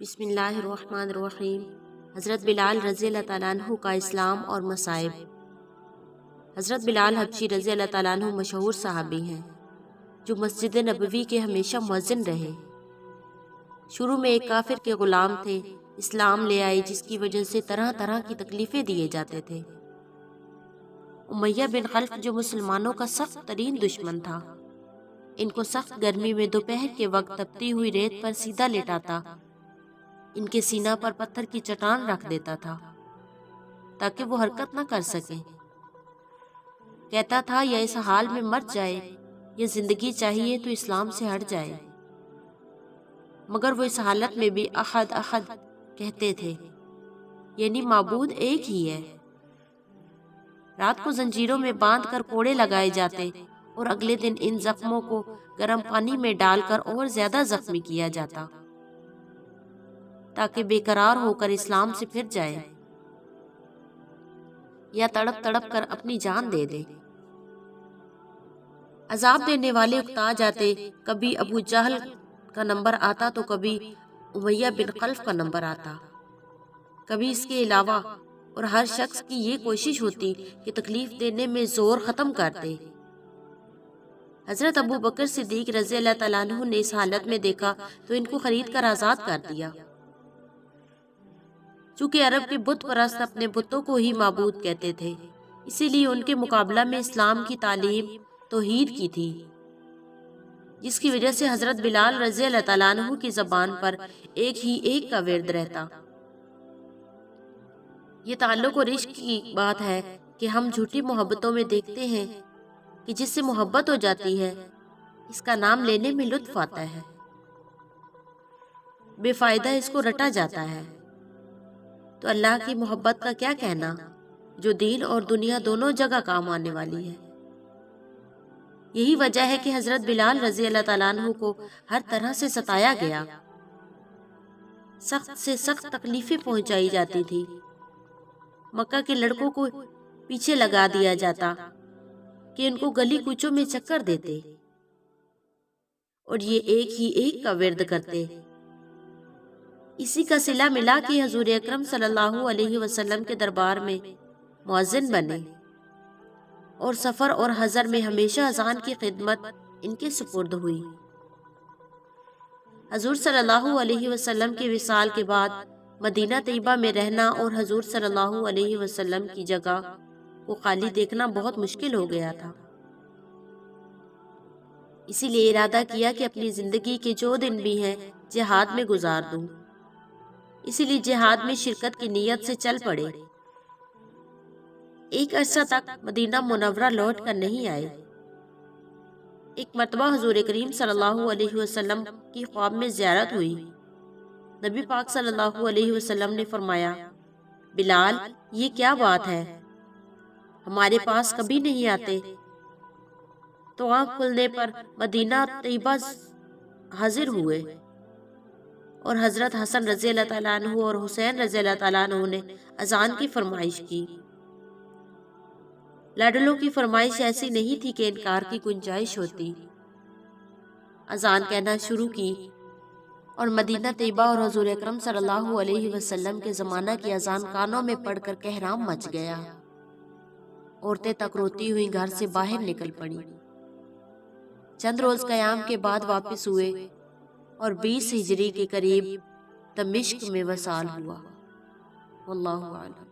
بسم اللہ الرحمن الرحیم۔ حضرت بلال رضی اللہ تعالیٰ عنہ کا اسلام اور مصائب۔ حضرت بلال حبشی رضی اللہ تعالیٰ عنہ مشہور صحابی ہیں جو مسجد نبوی کے ہمیشہ مؤذن رہے۔ شروع میں ایک کافر کے غلام تھے، اسلام لے آئے جس کی وجہ سے طرح طرح کی تکلیفیں دیے جاتے تھے۔ امیہ بن خلف جو مسلمانوں کا سخت ترین دشمن تھا، ان کو سخت گرمی میں دوپہر کے وقت تپتی ہوئی ریت پر سیدھا لٹاتا، ان کے سینہ پر پتھر کی چٹان رکھ دیتا تھا تاکہ وہ حرکت نہ کر سکیں۔ کہتا تھا یا اس حال میں مر جائے یا زندگی چاہیے تو اسلام سے ہٹ جائے، مگر وہ اس حالت میں بھی احد احد کہتے تھے، یعنی معبود ایک ہی ہے۔ رات کو زنجیروں میں باندھ کر کوڑے لگائے جاتے اور اگلے دن ان زخموں کو گرم پانی میں ڈال کر اور زیادہ زخمی کیا جاتا تاکہ بے قرار ہو کر اسلام سے پھر جائے یا تڑپ تڑپ کر اپنی جان دے دے۔ عذاب دینے والے اکتا جاتے، کبھی ابو جہل کا نمبر آتا تو کبھی امیہ بن خلف کا نمبر آتا، کبھی اس کے علاوہ، اور ہر شخص کی یہ کوشش ہوتی کہ تکلیف دینے میں زور ختم کر دے۔ حضرت ابو بکر صدیق رضی اللہ تعالیٰ عنہ نے اس حالت میں دیکھا تو ان کو خرید کر آزاد کر دیا۔ چونکہ عرب کے بت پرست اپنے بتوں کو ہی معبود کہتے تھے، اسی لیے ان کے مقابلہ میں اسلام کی تعلیم توحید کی تھی، جس کی وجہ سے حضرت بلال رضی اللہ تعالیٰ عنہ کی زبان پر ایک ہی ایک کا ورد رہتا۔ یہ تعلق اور عشق کی بات ہے کہ ہم جھوٹی محبتوں میں دیکھتے ہیں کہ جس سے محبت ہو جاتی ہے، اس کا نام لینے میں لطف آتا ہے، بے فائدہ اس کو رٹا جاتا ہے۔ تو اللہ کی محبت کا کیا کہنا، جو دین اور دنیا دونوں جگہ کام آنے والی ہے۔ یہی وجہ ہے کہ حضرت بلال رضی اللہ تعالیٰ عنہ کو ہر طرح سے ستایا گیا، سخت سے سخت تکلیفیں پہنچائی جاتی تھی۔ مکہ کے لڑکوں کو پیچھے لگا دیا جاتا کہ ان کو گلی کوچوں میں چکر دیتے اور یہ ایک ہی ایک کا ورد کرتے۔ اسی کا صلہ ملا کہ حضور اکرم صلی اللہ علیہ وسلم کے دربار میں مؤذن بنے اور سفر اور حضر میں ہمیشہ اذان کی خدمت ان کے سپرد ہوئی۔ حضور صلی اللہ علیہ وسلم کے وصال کے بعد مدینہ طیبہ میں رہنا اور حضور صلی اللہ علیہ وسلم کی جگہ کو خالی دیکھنا بہت مشکل ہو گیا تھا۔ اسی لیے ارادہ کیا کہ اپنی زندگی کے جو دن بھی ہیں جہاد میں گزار دوں۔ اسی لیے جہاد میں شرکت کی نیت سے چل پڑے۔ ایک عرصہ تک مدینہ منورہ لوٹ کر نہیں آئے۔ ایک مرتبہ حضور کریم صلی اللہ علیہ وسلم کی خواب میں زیارت ہوئی۔ نبی پاک صلی اللہ علیہ وسلم نے فرمایا، بلال یہ کیا بات ہے، ہمارے پاس کبھی نہیں آتے؟ تو آنکھ کھلنے پر مدینہ طیبہ حاضر ہوئے اور حضرت حسن رضی اللہ تعالیٰ عنہ اور حسین رضی اللہ تعالیٰ عنہ نے اذان کی فرمائش کی۔ لاڈلوں کی فرمائش ایسی نہیں تھی کہ انکار کی گنجائش ہوتی۔ اذان کہنا شروع کی اور مدینہ طیبہ اور حضور اکرم صلی اللہ علیہ وسلم کے زمانہ کی اذان کانوں میں پڑھ کر کہرام مچ گیا۔ عورتیں تک روتی ہوئی گھر سے باہر نکل پڑی۔ چند روز قیام کے بعد واپس ہوئے اور 20 ہجری کے قریب دمشق میں وصال ہوا۔ واللہ اعلم۔